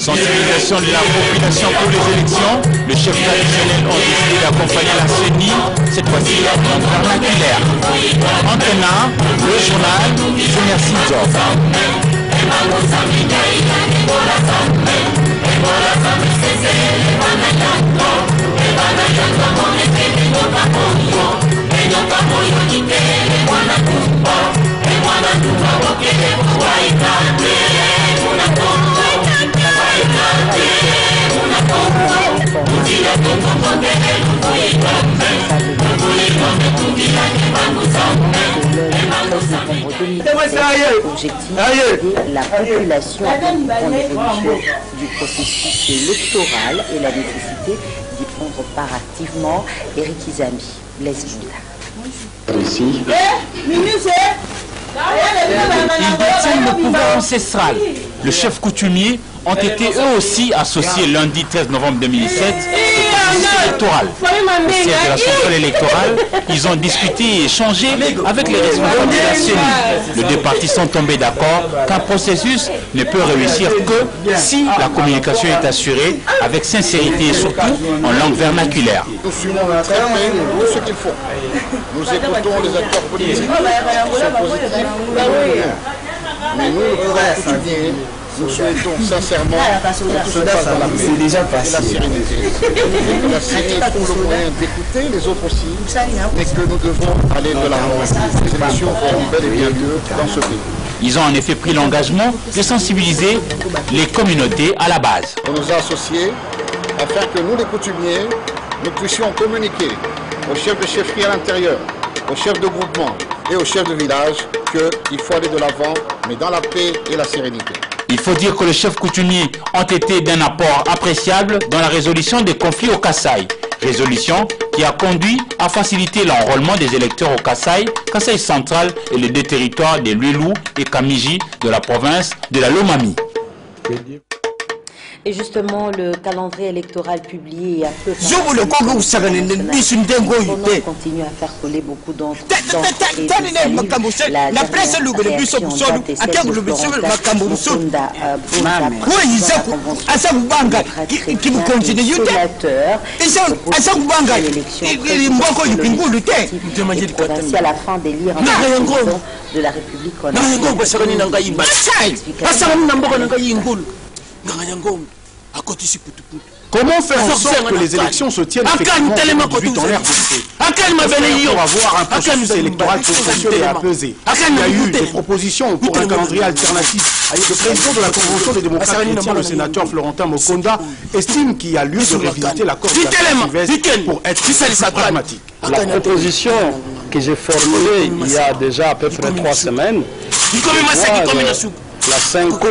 Sensibilisation de la population pour les élections, le chef traditionnel a décidé d'accompagner la CENI, cette fois-ci en vernaculaire. Entraînant le journal Merci Job. Objectif la population en évolution du processus électoral et la nécessité d'y prendre part activement. Eric Izami, Blaise Bunda. Ici. Ils détiennent le pouvoir ancestral. Le chef coutumier ont été eux aussi associés lundi 13 novembre 2017 au processus électoral. Au siège de la centrale électorale, ils ont discuté et échangé avec les responsables de la CENI. Les deux parties sont tombés d'accord qu'un processus ne peut réussir que si la communication est assurée avec sincérité et surtout en langue vernaculaire. Nous suivons très bien tout ce qu'il faut. Nous écoutons les acteurs politiques qui sont positifs, mais nous, le pouvoir coutumier, nous souhaitons sincèrement que tout se passe dans la paix et la sérénité. Et que la CENI trouve le moyen d'écouter les autres aussi, mais que nous devons aller de l'avant. Les élections auront bel et bien lieu dans ce pays. Ils ont en effet pris l'engagement de sensibiliser les communautés à la base. On nous a associés afin que nous, les coutumiers, nous puissions communiquer aux chefs de chefferie à l'intérieur, aux chefs de groupement et aux chefs de village qu'il faut aller de l'avant, mais dans la paix et la sérénité. Il faut dire que les chefs coutumiers ont été d'un apport appréciable dans la résolution des conflits au Kasaï. Résolution qui a conduit à faciliter l'enrôlement des électeurs au Kasaï, Kasaï central et les deux territoires de Luelu et Kamiji de la province de la Lomami. Et justement, le calendrier électoral publié a peu continue à faire coller beaucoup d'entre la presse à la fin des lire de la République. Comment faire en sorte que les élections se tiennent effectivement le 18 en l'air pour avoir un processus électoral consensuel et apaisé? Il y a eu des propositions pour un calendrier alternatif. Le président de la Convention des démocrates chrétiens, le sénateur Florentin Mokonda, estime qu'il y a lieu de révisiter l'accord de la Sylvestre pour être plus pragmatique. La proposition que j'ai formulée il y a déjà à peu près 3 semaines, la SENCO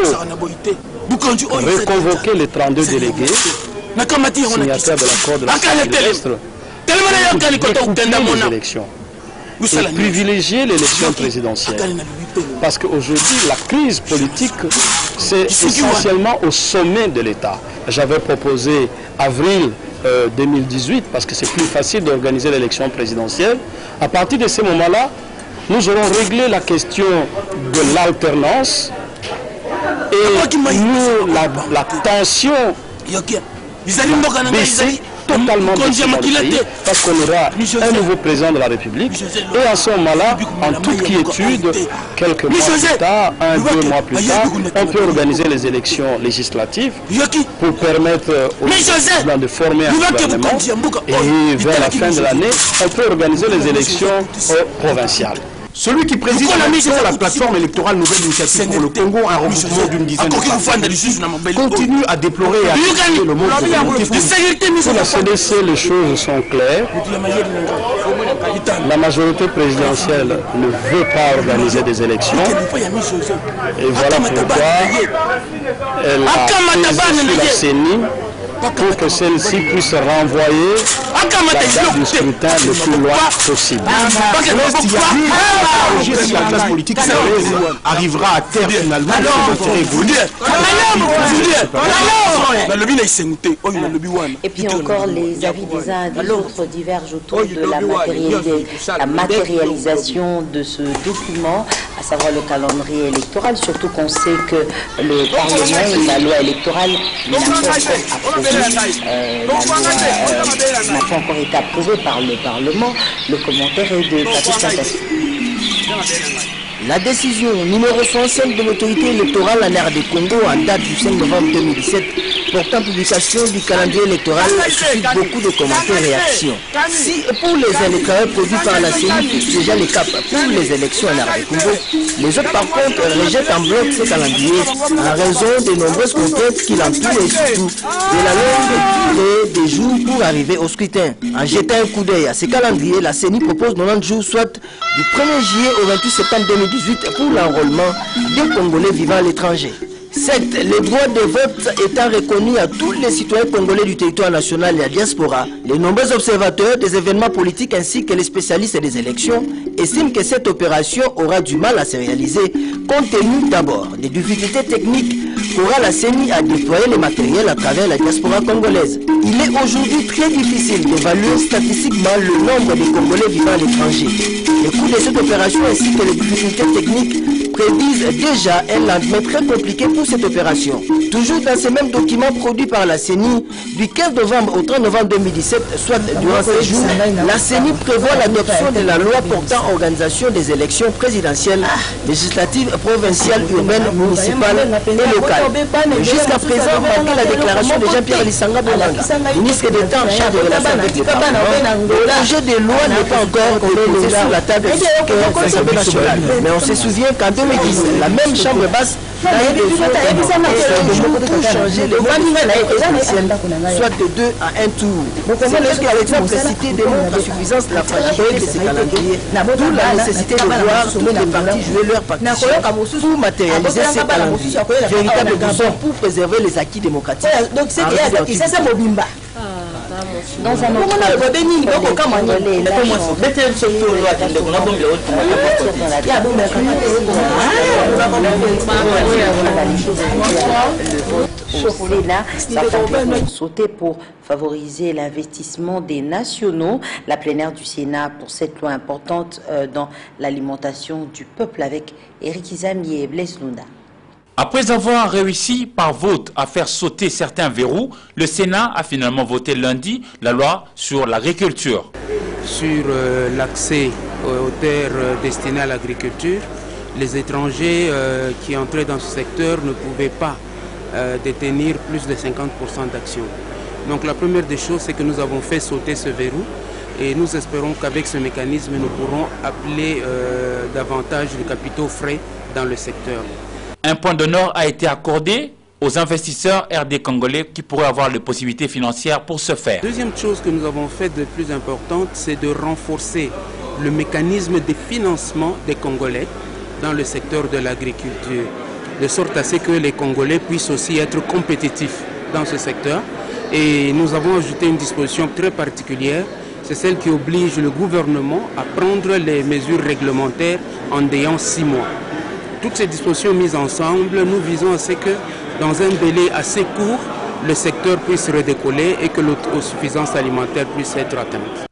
reconvoquer les 32 délégués signataires de l'accord de la Sylvestre pour les élections et privilégier l'élection présidentielle. Parce qu'aujourd'hui, la crise politique, c'est essentiellement au sommet de l'État. J'avais proposé avril 2018, parce que c'est plus facile d'organiser l'élection présidentielle. À partir de ce moment-là, nous aurons réglé la question de l'alternance et nous, la tension va baisser totalement parce qu'on aura un nouveau président de la République et à ce moment-là, en toute quiétude, quelques mois plus tard, 1-2 mois plus tard, on peut organiser les élections législatives pour permettre au président de former un gouvernement et vers la fin de l'année, on peut organiser les élections provinciales. Celui qui préside la plateforme électorale Nouvelle Initiative pour le Congo, un regroupement d'une dizaine de partis, continue à déplorer et à critiquer le monde de Pour la CDC, les choses sont claires. La majorité présidentielle ne veut pas organiser des élections. Et voilà pourquoi elle a pesé sur la CENI pour que celle-ci puisse renvoyer date du scrutin le plus loin possible. Si la classe politique sérieuse arrivera à terre finalement, et puis encore les avis des uns et des autres divergent autour de la matérialisation de ce document, à savoir le calendrier électoral, surtout qu'on sait que le Parlement, la loi électorale n'a pas encore été approuvée par le Parlement. Le commentaire est de Patrick Fantastique. La décision numéro 65 de l'autorité électorale en RD Congo en date du 5 novembre 2017 portant publication du calendrier électoral suscite beaucoup de commentaires et réactions. Si pour les électeurs produits par la CENI fixe déjà les caps pour les élections en RD Congo, les autres par contre rejettent en bloc ce calendrier en raison des nombreuses contraintes qui l'entourent et surtout de la longue durée des jours pour arriver au scrutin. En jetant un coup d'œil à ces calendriers, la CENI propose 90 jours, soit du 1er juillet au 28 septembre 2018 pour l'enrôlement des Congolais vivant à l'étranger. 7. Les droits de vote étant reconnus à tous les citoyens congolais du territoire national et à diaspora, les nombreux observateurs des événements politiques ainsi que les spécialistes des élections estiment que cette opération aura du mal à se réaliser compte tenu d'abord des difficultés techniques qu'aura la CENI à déployer les matériels à travers la diaspora congolaise. Il est aujourd'hui très difficile d'évaluer statistiquement le nombre de Congolais vivant à l'étranger. Le coût de cette opération ainsi que les difficultés techniques prédisent déjà un lendemain très compliqué pour cette opération. Toujours dans ces mêmes documents produits par la CENI, du 15 novembre au 30 novembre 2017, soit durant ces jours, la CENI prévoit l'adoption de la loi portant organisation des élections présidentielles, législatives, provinciales, urbaines, municipales et locales. Jusqu'à présent, malgré la déclaration de Jean-Pierre Lissanga Bolanga, ministre d'État en charge des relations avec le Parlement, le projet de loi n'est pas encore déposé sur la table de l'Assemblée nationale. Mais on se souvient qu'en 2010, la même chambre basse a eu des pour changer le soit de 2 à 1 tour. C'est que l'exemple cité démontre à suffisance la fragilité de ces calendriers, d'où la nécessité de voir tous les partis jouer leur partition pour matérialiser ces calendriers. Véritable bouson pour préserver les acquis démocratiques. Donc c'est dans un autre au Sénat, certains ont sauté pour favoriser l'investissement des nationaux. La plénière du Sénat pour cette loi importante dans l'alimentation du peuple avec Éric Izami et Blaise Lunda. Après avoir réussi par vote à faire sauter certains verrous, le Sénat a finalement voté lundi la loi sur l'agriculture. Sur l'accès aux terres destinées à l'agriculture, les étrangers qui entraient dans ce secteur ne pouvaient pas détenir plus de 50% d'actions. Donc la première des choses, c'est que nous avons fait sauter ce verrou et nous espérons qu'avec ce mécanisme, nous pourrons appeler davantage de capitaux frais dans le secteur. Un point d'honneur a été accordé aux investisseurs RD congolais qui pourraient avoir les possibilités financières pour ce faire. Deuxième chose que nous avons fait de plus importante, c'est de renforcer le mécanisme de financement des Congolais dans le secteur de l'agriculture, de sorte à ce que les Congolais puissent aussi être compétitifs dans ce secteur. Et nous avons ajouté une disposition très particulière, c'est celle qui oblige le gouvernement à prendre les mesures réglementaires en déant 6 mois. Toutes ces dispositions mises ensemble, nous visons à ce que, dans un délai assez court, le secteur puisse redécoller et que l'autosuffisance alimentaire puisse être atteinte.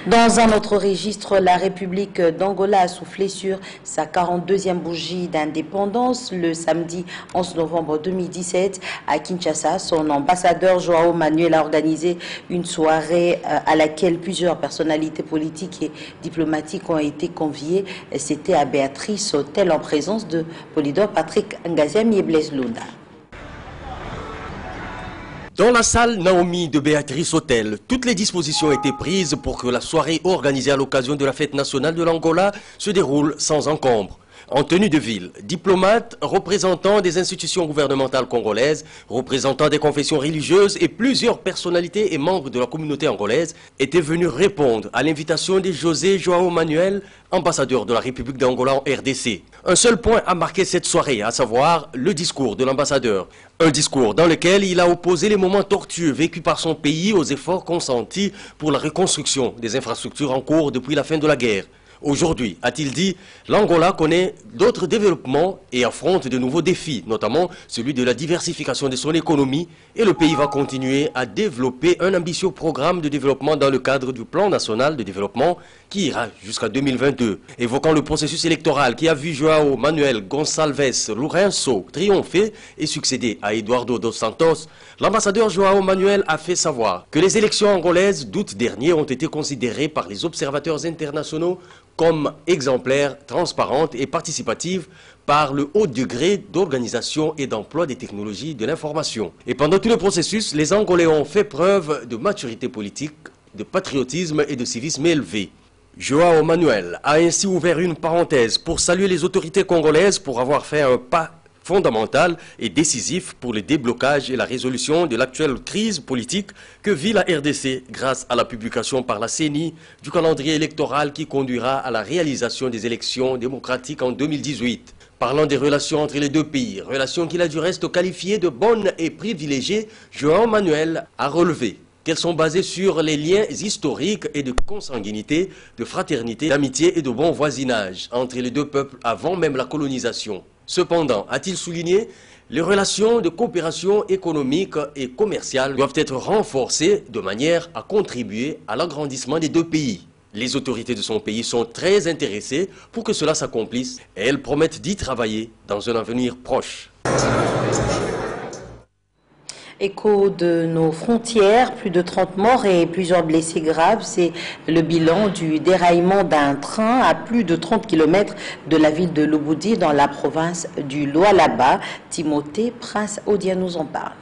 Dans un autre registre, la République d'Angola a soufflé sur sa 42e bougie d'indépendance le samedi 11 novembre 2017 à Kinshasa. Son ambassadeur Joao Manuel a organisé une soirée à laquelle plusieurs personnalités politiques et diplomatiques ont été conviées. C'était à Béatrice Hôtel en présence de Polydor Patrick Ngaziami et Blaise Lunda. Dans la salle Naomi de Béatrice Hôtel, toutes les dispositions étaient prises pour que la soirée organisée à l'occasion de la fête nationale de l'Angola se déroule sans encombre. en tenue de ville. Diplomates, représentants des institutions gouvernementales congolaises, représentants des confessions religieuses et plusieurs personnalités et membres de la communauté angolaise étaient venus répondre à l'invitation de José João Manuel, ambassadeur de la République d'Angola en RDC. Un seul point a marqué cette soirée, à savoir le discours de l'ambassadeur. Un discours dans lequel il a opposé les moments tortueux vécus par son pays aux efforts consentis pour la reconstruction des infrastructures en cours depuis la fin de la guerre. Aujourd'hui, a-t-il dit, l'Angola connaît d'autres développements et affronte de nouveaux défis, notamment celui de la diversification de son économie, et le pays va continuer à développer un ambitieux programme de développement dans le cadre du plan national de développement qui ira jusqu'à 2022. Évoquant le processus électoral qui a vu João Manuel Gonçalves Lourenço triompher et succéder à Eduardo dos Santos, l'ambassadeur João Manuel a fait savoir que les élections angolaises d'août dernier ont été considérées par les observateurs internationaux comme exemplaires, transparentes et participatives par le haut degré d'organisation et d'emploi des technologies de l'information. Et pendant tout le processus, les Angolais ont fait preuve de maturité politique, de patriotisme et de civisme élevé. João Manuel a ainsi ouvert une parenthèse pour saluer les autorités congolaises pour avoir fait un pas fondamental et décisif pour le déblocage et la résolution de l'actuelle crise politique que vit la RDC grâce à la publication par la CENI du calendrier électoral qui conduira à la réalisation des élections démocratiques en 2018. Parlant des relations entre les deux pays, relations qu'il a du reste qualifiées de bonnes et privilégiées, João Manuel a relevé qu'elles sont basées sur les liens historiques et de consanguinité, de fraternité, d'amitié et de bon voisinage entre les deux peuples avant même la colonisation. Cependant, a-t-il souligné, les relations de coopération économique et commerciale doivent être renforcées de manière à contribuer à l'agrandissement des deux pays. Les autorités de son pays sont très intéressées pour que cela s'accomplisse et elles promettent d'y travailler dans un avenir proche. Écho de nos frontières, plus de 30 morts et plusieurs blessés graves. C'est le bilan du déraillement d'un train à plus de 30 km de la ville de Lubudi dans la province du Lualaba. Timothée Prince Odia nous en parle.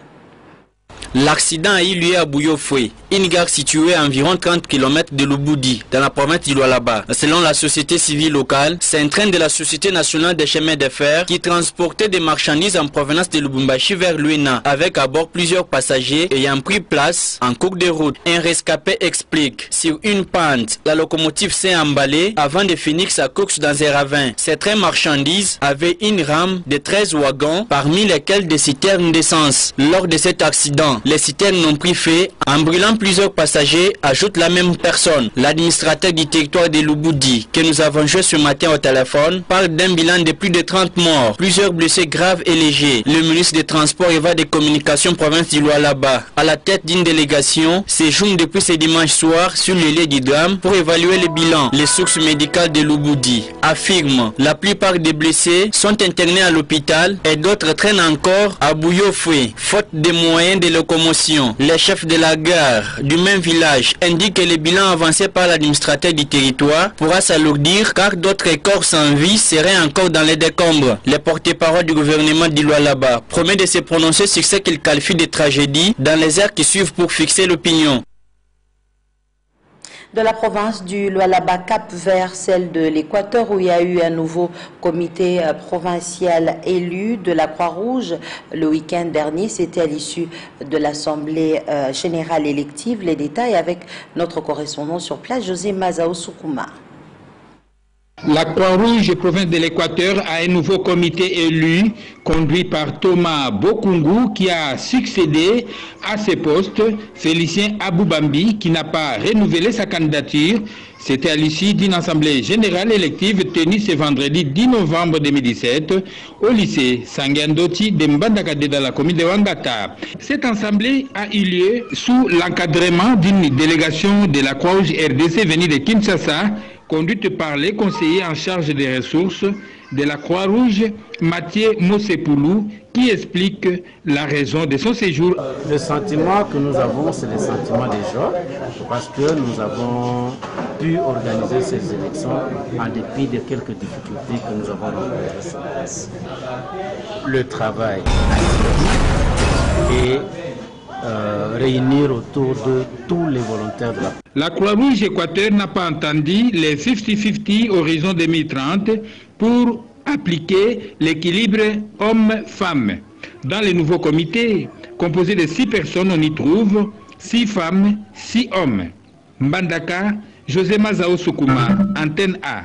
L'accident a eu lieu à Bouyofoué, une gare située à environ 30 km de Lubudi, dans la province du Lualaba. Selon la société civile locale, c'est un train de la Société nationale des chemins de fer qui transportait des marchandises en provenance de Lubumbashi vers Luena, avec à bord plusieurs passagers ayant pris place en cours de route. Un rescapé explique, sur une pente, la locomotive s'est emballée avant de finir sa course dans un ravin. Ces trains marchandises avaient une rame de 13 wagons, parmi lesquels des citernes d'essence. Lors de cet accident, les citernes n'ont pris feu en brûlant plusieurs passagers, ajoute la même personne. L'administrateur du territoire de Lubudi, que nous avons joué ce matin au téléphone, parle d'un bilan de plus de 30 morts, plusieurs blessés graves et légers. Le ministre des Transports et des Communications province du Lualaba, à la tête d'une délégation, séjourne depuis ce dimanche soir sur le lieu du drame pour évaluer le bilan. Les sources médicales de Lubudi affirment la plupart des blessés sont internés à l'hôpital et d'autres traînent encore à Bouyofoué, faute de moyens de locomotion. Les chefs de la gare du même village indiquent que le bilan avancé par l'administrateur du territoire pourra s'alourdir car d'autres corps sans vie seraient encore dans les décombres. Le porte-parole du gouvernement du Lualaba promet de se prononcer sur ce qu'il qualifie de tragédie dans les heures qui suivent pour fixer l'opinion. De la province du Lualaba cap vers celle de l'Équateur où il y a eu un nouveau comité provincial élu de la Croix-Rouge le week-end dernier. C'était à l'issue de l'Assemblée générale élective. Les détails avec notre correspondant sur place, José Mazao Soukouma. La Croix-Rouge province de l'Équateur a un nouveau comité élu conduit par Thomas Bokungu qui a succédé à ce poste Félicien Aboubambi qui n'a pas renouvelé sa candidature. C'était à l'issue d'une assemblée générale élective tenue ce vendredi 10 novembre 2017 au lycée Sangandoti de Mbandakade dans la commune de Wangata. Cette assemblée a eu lieu sous l'encadrement d'une délégation de la Croix-Rouge RDC venue de Kinshasa, conduite par les conseillers en charge des ressources de la Croix-Rouge, Mathieu Mosepoulou, qui explique la raison de son séjour. Le sentiment que nous avons, c'est le sentiment des gens, parce que nous avons pu organiser ces élections en dépit de quelques difficultés que nous avons rencontrées. Le travail et réunir autour de tous les volontaires de la Croix-Rouge Équateur n'a pas entendu les 50-50 horizon 2030 pour appliquer l'équilibre homme-femme. Dans les nouveaux comités, composés de 6 personnes, on y trouve 6 femmes, 6 hommes. Mbandaka, José Mazao Soukouma, Antenne A.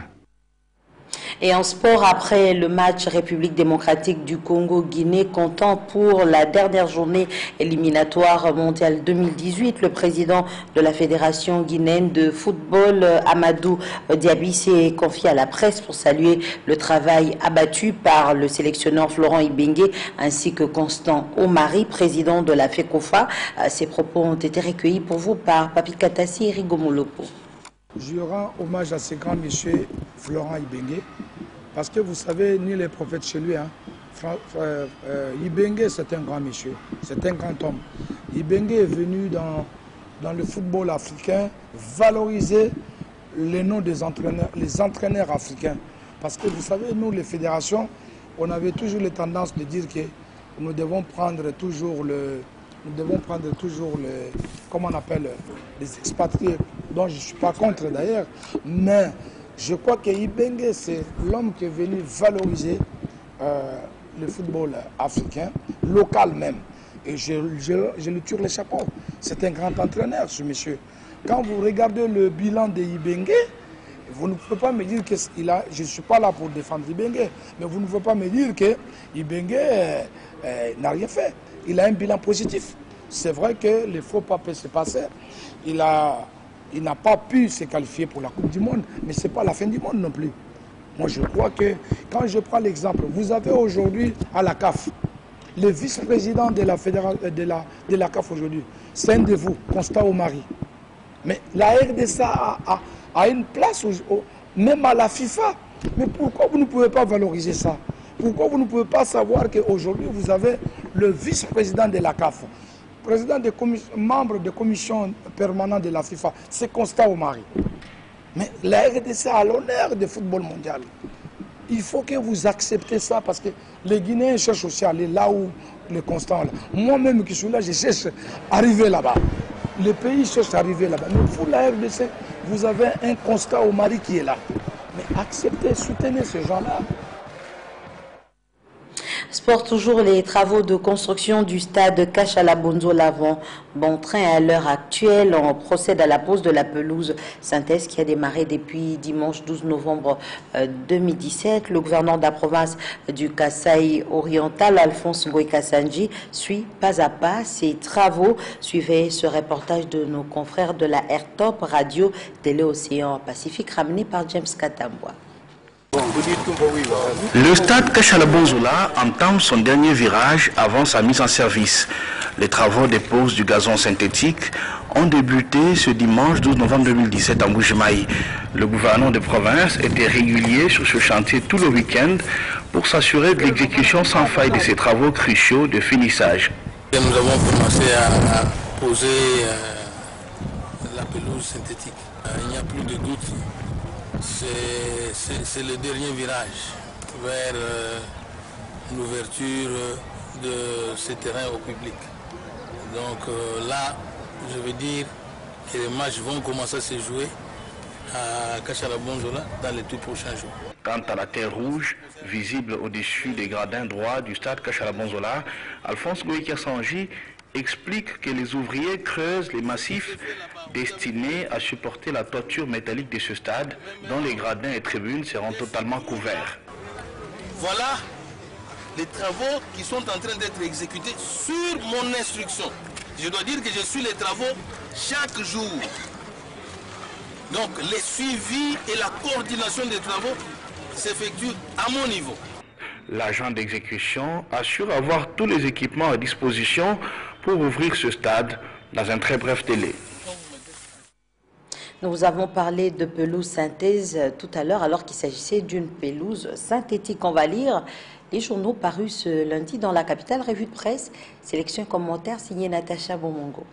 Et en sport, après le match République démocratique du Congo-Guinée, comptant pour la dernière journée éliminatoire mondiale 2018, le président de la Fédération guinéenne de football, Amadou Diaby, s'est confié à la presse pour saluer le travail abattu par le sélectionneur Florent Ibenge ainsi que Constant Omari, président de la FECOFA. Ces propos ont été recueillis pour vous par Papi Katassi et Rigomolopo. Je rends hommage à ce grand monsieur Florent Ibenge, parce que vous savez, ni les prophètes chez lui, hein. Ibenge c'est un grand monsieur, c'est un grand homme. Ibenge est venu dans le football africain valoriser les noms des entraîneurs, les entraîneurs africains. Parce que vous savez, nous les fédérations, on avait toujours les tendances de dire que nous devons prendre toujours comment on appelle, les expatriés, dont je ne suis pas contre d'ailleurs, mais je crois que Ibenge, c'est l'homme qui est venu valoriser le football africain, local même. Et je lui tire le chapeau. C'est un grand entraîneur, ce monsieur. Quand vous regardez le bilan de Ibenge, vous ne pouvez pas me dire que je ne suis pas là pour défendre Ibenge, mais vous ne pouvez pas me dire que Ibenge n'a rien fait. Il a un bilan positif. C'est vrai que les faux pas peuvent se passer. Il n'a pas pu se qualifier pour la Coupe du Monde, mais ce n'est pas la fin du monde non plus. Moi, je crois que, quand je prends l'exemple, vous avez aujourd'hui à la CAF, le vice-président de la CAF aujourd'hui, c'est un de vous, Constant Omari. Mais la RDSA a une place, même à la FIFA. Mais pourquoi vous ne pouvez pas valoriser ça? Pourquoi vous ne pouvez pas savoir qu'aujourd'hui, vous avez le vice-président de la CAF, membre de commission permanente de la FIFA, c'est Constant Omari. Mais la RDC a l'honneur du football mondial. Il faut que vous acceptez ça parce que les Guinéens cherchent aussi à aller là où le Constant est. Moi-même qui suis là, je cherche à arriver là-bas. Le pays cherche à arriver là-bas. Mais pour la RDC, vous avez un Constant Omari qui est là. Mais acceptez, soutenez ces gens-là. Sport toujours, les travaux de construction du stade Kashala-Bonzola vont bon train à l'heure actuelle. On procède à la pose de la pelouse synthèse qui a démarré depuis dimanche 12 novembre 2017. Le gouverneur de la province du Kasaï oriental, Alphonse Ngoï Kassanji, suit pas à pas ces travaux. Suivez ce reportage de nos confrères de la RTOP Radio Télé Océan Pacifique ramené par James Katambwa. Le stade Kashala-Bonzola entame son dernier virage avant sa mise en service. Les travaux de pose du gazon synthétique ont débuté ce dimanche 12 novembre 2017 à Mbujimaï. Le gouvernement de province était régulier sur ce chantier tout le week-end pour s'assurer de l'exécution sans faille de ces travaux cruciaux de finissage. Nous avons commencé à poser la pelouse synthétique. Il n'y a plus de doute. C'est le dernier virage vers l'ouverture de ce terrain au public. Donc là, je veux dire que les matchs vont commencer à se jouer à Kashala-Bonzola dans les tout prochains jours. Quant à la terre rouge, visible au-dessus des gradins droits du stade Kashala-Bonzola, Alphonse Ngoï Kassanji explique que les ouvriers creusent les massifs destinés à supporter la toiture métallique de ce stade, dont les gradins et tribunes seront totalement couverts. Voilà les travaux qui sont en train d'être exécutés sur mon instruction. Je dois dire que je suis les travaux chaque jour. Donc les suivis et la coordination des travaux s'effectuent à mon niveau. L'agent d'exécution assure avoir tous les équipements à disposition pour ouvrir ce stade dans un très bref délai. Nous avons parlé de pelouse synthèse tout à l'heure, alors qu'il s'agissait d'une pelouse synthétique. On va lire les journaux parus ce lundi dans la capitale. Revue de presse, sélection et commentaires signée Natacha Bomongo.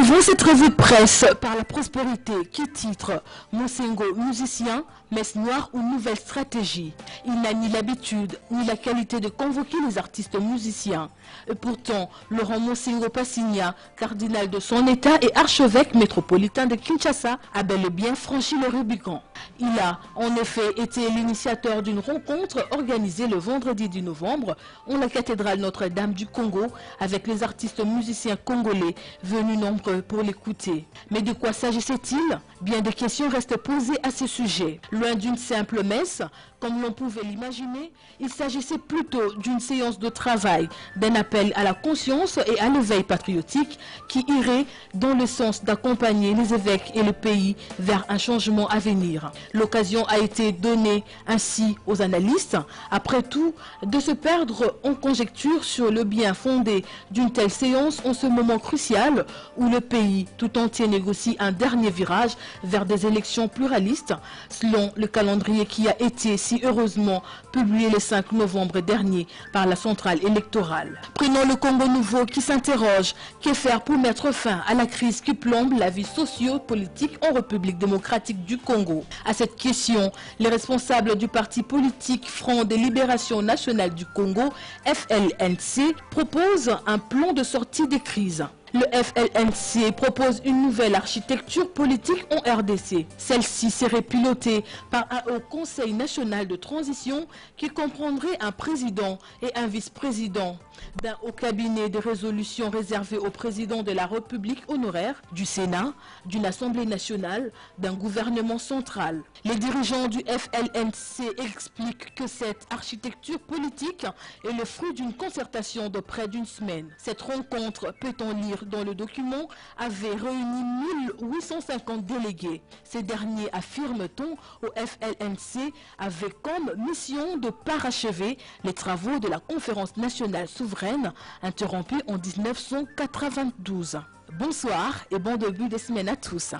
Ouvrons cette revue de presse par la prospérité qui titre « Monsengo, musicien, messe noire ou nouvelle stratégie ». Il n'a ni l'habitude ni la qualité de convoquer les artistes musiciens. Et pourtant, Laurent Monsengo Passigna, cardinal de son état et archevêque métropolitain de Kinshasa, a bel et bien franchi le Rubicon. Il a en effet été l'initiateur d'une rencontre organisée le vendredi 10 novembre en la cathédrale Notre-Dame du Congo avec les artistes musiciens congolais venus nombreux pour l'écouter. Mais de quoi s'agissait-il? Bien des questions restent posées à ce sujet. Loin d'une simple messe, comme l'on pouvait l'imaginer, il s'agissait plutôt d'une séance de travail, d'un appel à la conscience et à l'éveil patriotique qui irait dans le sens d'accompagner les évêques et le pays vers un changement à venir. L'occasion a été donnée ainsi aux analystes, après tout, de se perdre en conjecture sur le bien fondé d'une telle séance en ce moment crucial où le pays tout entier négocie un dernier virage vers des élections pluralistes selon le calendrier qui a été si heureusement publié le 5 novembre dernier par la centrale électorale. Prenons le Congo nouveau qui s'interroge: que faire pour mettre fin à la crise qui plombe la vie socio-politique en République démocratique du Congo? À cette question, les responsables du parti politique Front de Libération Nationale du Congo, FLNC, proposent un plan de sortie des crises. Le FLNC propose une nouvelle architecture politique en RDC. Celle-ci serait pilotée par un haut conseil national de transition qui comprendrait un président et un vice-président, d'un haut cabinet de résolution réservé au président de la République honoraire, du Sénat, d'une Assemblée nationale, d'un gouvernement central. Les dirigeants du FLNC expliquent que cette architecture politique est le fruit d'une concertation de près d'une semaine. Cette rencontre, peut-on lire dans le document, avait réuni 1850 délégués. Ces derniers, affirme-t-on, au FLNC, avaient comme mission de parachever les travaux de la conférence nationale souveraine interrompue en 1992. Bonsoir et bon début de semaine à tous.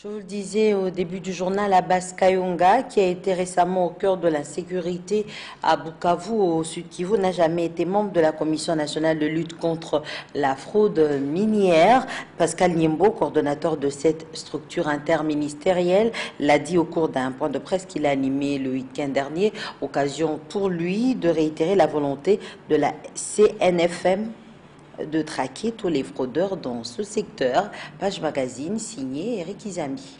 Je vous le disais au début du journal, Abbas Kayonga, qui a été récemment au cœur de l'insécurité à Bukavu, au Sud Kivu, n'a jamais été membre de la Commission nationale de lutte contre la fraude minière. Pascal Niembo, coordonnateur de cette structure interministérielle, l'a dit au cours d'un point de presse qu'il a animé le week-end dernier. Occasion pour lui de réitérer la volonté de la CNFM de traquer tous les fraudeurs dans ce secteur. Page Magazine, signé Eric Izambi.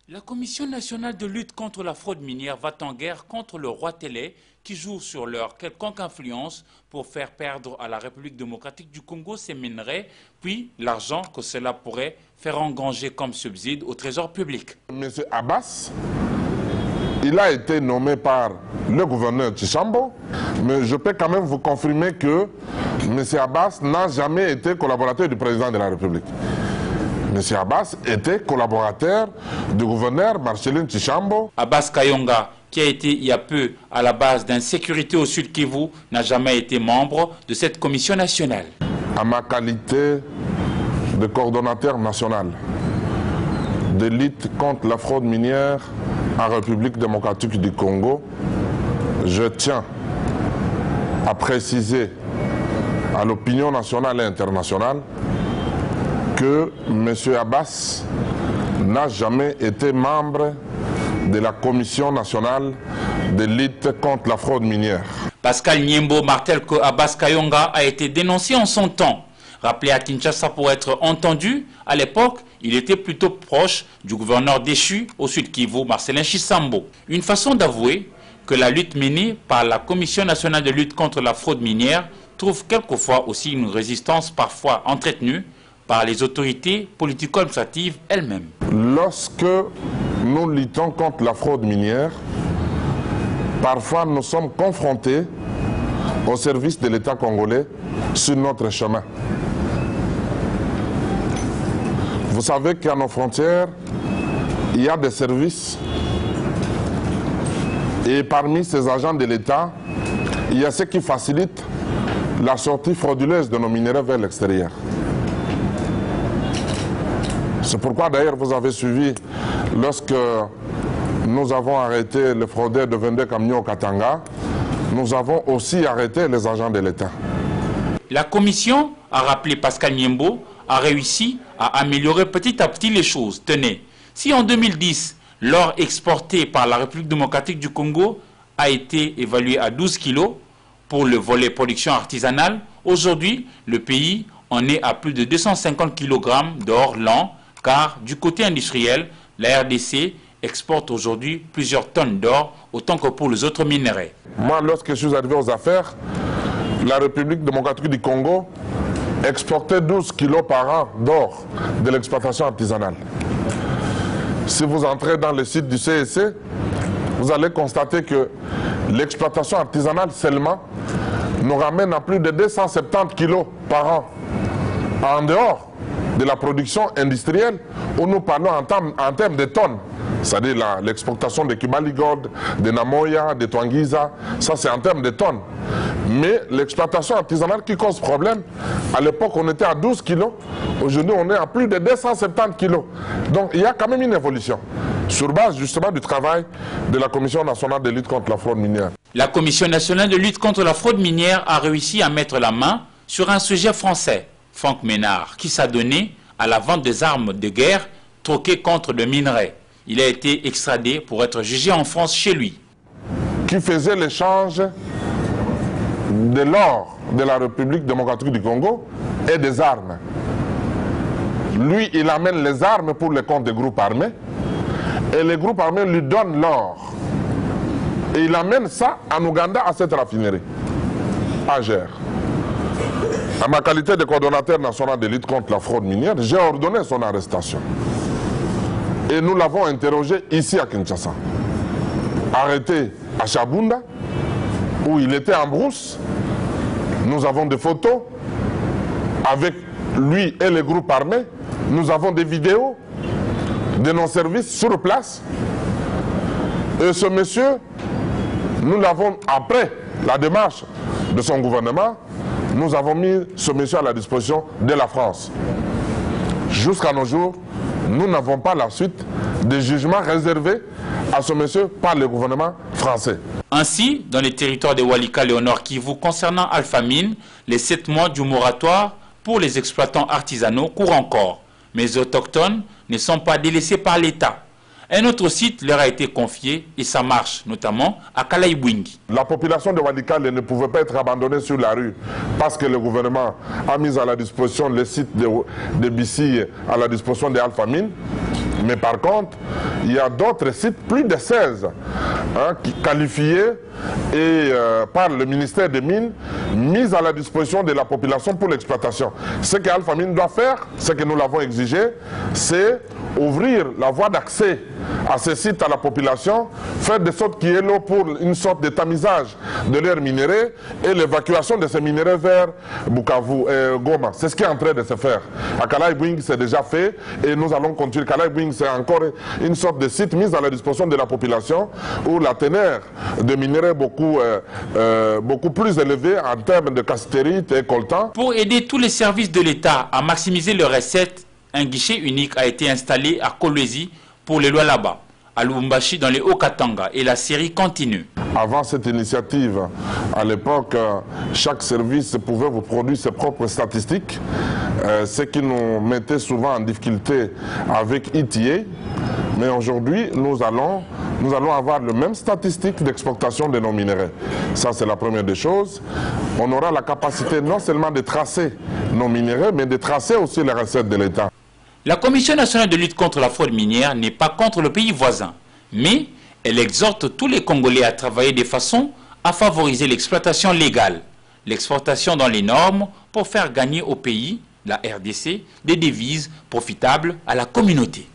La Commission nationale de lutte contre la fraude minière va en guerre contre le roi Télé qui joue sur leur quelconque influence pour faire perdre à la République démocratique du Congo ses minerais, puis l'argent que cela pourrait faire engranger comme subside au trésor public. Monsieur Abbas, il a été nommé par le gouverneur Tchambo, mais je peux quand même vous confirmer que M. Abbas n'a jamais été collaborateur du président de la République. M. Abbas était collaborateur du gouverneur Marcelin Tchambo. Abbas Kayonga, qui a été il y a peu à la base d'insécurité au Sud Kivu, n'a jamais été membre de cette commission nationale. À ma qualité de coordonnateur national de lutte contre la fraude minière en République démocratique du Congo, je tiens à préciser à l'opinion nationale et internationale que M. Abbas n'a jamais été membre de la Commission nationale de lutte contre la fraude minière. Pascal Niembo martèle que Abbas Kayonga a été dénoncé en son temps. Rappelé à Kinshasa pour être entendu, à l'époque, il était plutôt proche du gouverneur déchu au Sud Kivu, Marcelin Chisambo. Une façon d'avouer que la lutte menée par la Commission nationale de lutte contre la fraude minière trouve quelquefois aussi une résistance parfois entretenue par les autorités politico-administratives elles-mêmes. Lorsque nous luttons contre la fraude minière, parfois nous sommes confrontés au service de l'État congolais sur notre chemin. Vous savez qu'à nos frontières, il y a des services et parmi ces agents de l'État, il y a ceux qui facilitent la sortie frauduleuse de nos minéraux vers l'extérieur. C'est pourquoi d'ailleurs vous avez suivi lorsque nous avons arrêté le fraudeur de 22 camions au Katanga. Nous avons aussi arrêté les agents de l'État. La commission, a rappelé Pascal Niembo, a réussi à améliorer petit à petit les choses. Tenez, si en 2010, l'or exporté par la République démocratique du Congo a été évalué à 12 kilos pour le volet production artisanale, aujourd'hui, le pays en est à plus de 250 kg d'or l'an, car du côté industriel, la RDC exporte aujourd'hui plusieurs tonnes d'or, autant que pour les autres minerais. Moi, lorsque je suis arrivé aux affaires, la République démocratique du Congo exportait 12 kilos par an d'or de l'exploitation artisanale. Si vous entrez dans le site du CEC, vous allez constater que l'exploitation artisanale seulement nous ramène à plus de 270 kilos par an, en dehors de la production industrielle où nous parlons en termes de tonnes. C'est-à-dire l'exportation de Kibali Gold, de Namoya, de Twangiza, ça c'est en termes de tonnes. Mais l'exploitation artisanale qui cause problème, à l'époque on était à 12 kilos, aujourd'hui on est à plus de 270 kilos. Donc il y a quand même une évolution, sur base justement du travail de la Commission nationale de lutte contre la fraude minière. La Commission nationale de lutte contre la fraude minière a réussi à mettre la main sur un sujet français, Franck Ménard, qui s'adonnait à la vente des armes de guerre troquées contre le minerai. Il a été extradé pour être jugé en France chez lui. Qui faisait l'échange de l'or de la République démocratique du Congo et des armes. Lui, il amène les armes pour le compte des groupes armés et les groupes armés lui donnent l'or. Et il amène ça en Ouganda à cette raffinerie, à Gers. À ma qualité de coordonnateur national de lutte contre la fraude minière, j'ai ordonné son arrestation. Et nous l'avons interrogé ici à Kinshasa. Arrêté à Chabunda, où il était en brousse. Nous avons des photos avec lui et les groupes armés. Nous avons des vidéos de nos services sur place. Et ce monsieur, nous l'avons, après la démarche de son gouvernement, nous avons mis ce monsieur à la disposition de la France. Jusqu'à nos jours, nous n'avons pas la suite des jugements réservés à ce monsieur par le gouvernement français. Ainsi, dans les territoires de Walika, Léonore Kivu, concernant Alpha Mine, les 7 mois du moratoire pour les exploitants artisanaux courent encore. Mais les autochtones ne sont pas délaissés par l'État. Un autre site leur a été confié et ça marche, notamment à Kalaïbwingi. La population de Walikale ne pouvait pas être abandonnée sur la rue parce que le gouvernement a mis à la disposition le site de Bissi à la disposition de Alpha Mine. Mais par contre, il y a d'autres sites, plus de 16, qualifiés et par le ministère des Mines, mis à la disposition de la population pour l'exploitation. Ce qu'Alpha Mine doit faire, ce que nous l'avons exigé, c'est ouvrir la voie d'accès à ces sites à la population, faire de sorte qu'il y ait l'eau pour une sorte de tamisage de leurs minéraux et l'évacuation de ces minéraux vers Bukavu et Goma. C'est ce qui est en train de se faire. À Kalaïbwingi, c'est déjà fait et nous allons continuer. Kalaïbwingi, c'est encore une sorte de site mis à la disposition de la population où la teneur de minéraux est beaucoup plus élevée en termes de cassiterite et coltan. Pour aider tous les services de l'État à maximiser leurs recettes, un guichet unique a été installé à Kolwezi pour les Lualaba, à Lubumbashi dans les Hauts-Katanga et la série continue. Avant cette initiative, à l'époque, chaque service pouvait vous produire ses propres statistiques, ce qui nous mettait souvent en difficulté avec ETA. Mais aujourd'hui, nous allons avoir les mêmes statistiques d'exportation de nos minéraux. Ça, c'est la première des choses. On aura la capacité non seulement de tracer nos minéraux, mais de tracer aussi les recettes de l'État. La Commission nationale de lutte contre la fraude minière n'est pas contre le pays voisin, mais elle exhorte tous les Congolais à travailler de façon à favoriser l'exploitation légale, l'exportation dans les normes pour faire gagner au pays, la RDC, des devises profitables à la communauté.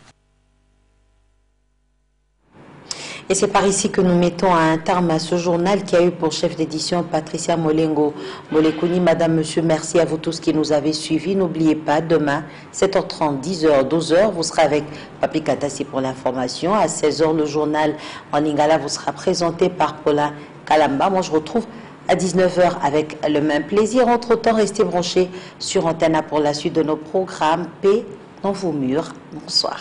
Et c'est par ici que nous mettons un terme à ce journal qui a eu pour chef d'édition Patricia Molengo. Molekuni, madame, monsieur, merci à vous tous qui nous avez suivis. N'oubliez pas, demain, 7h30, 10h, 12h, vous serez avec Papi Katassi pour l'information. À 16h, le journal en Lingala vous sera présenté par Paulin Kalamba. Moi, je retrouve à 19h avec le même plaisir. Entre-temps, restez branchés sur Antenne pour la suite de nos programmes. Paix dans vos murs. Bonsoir.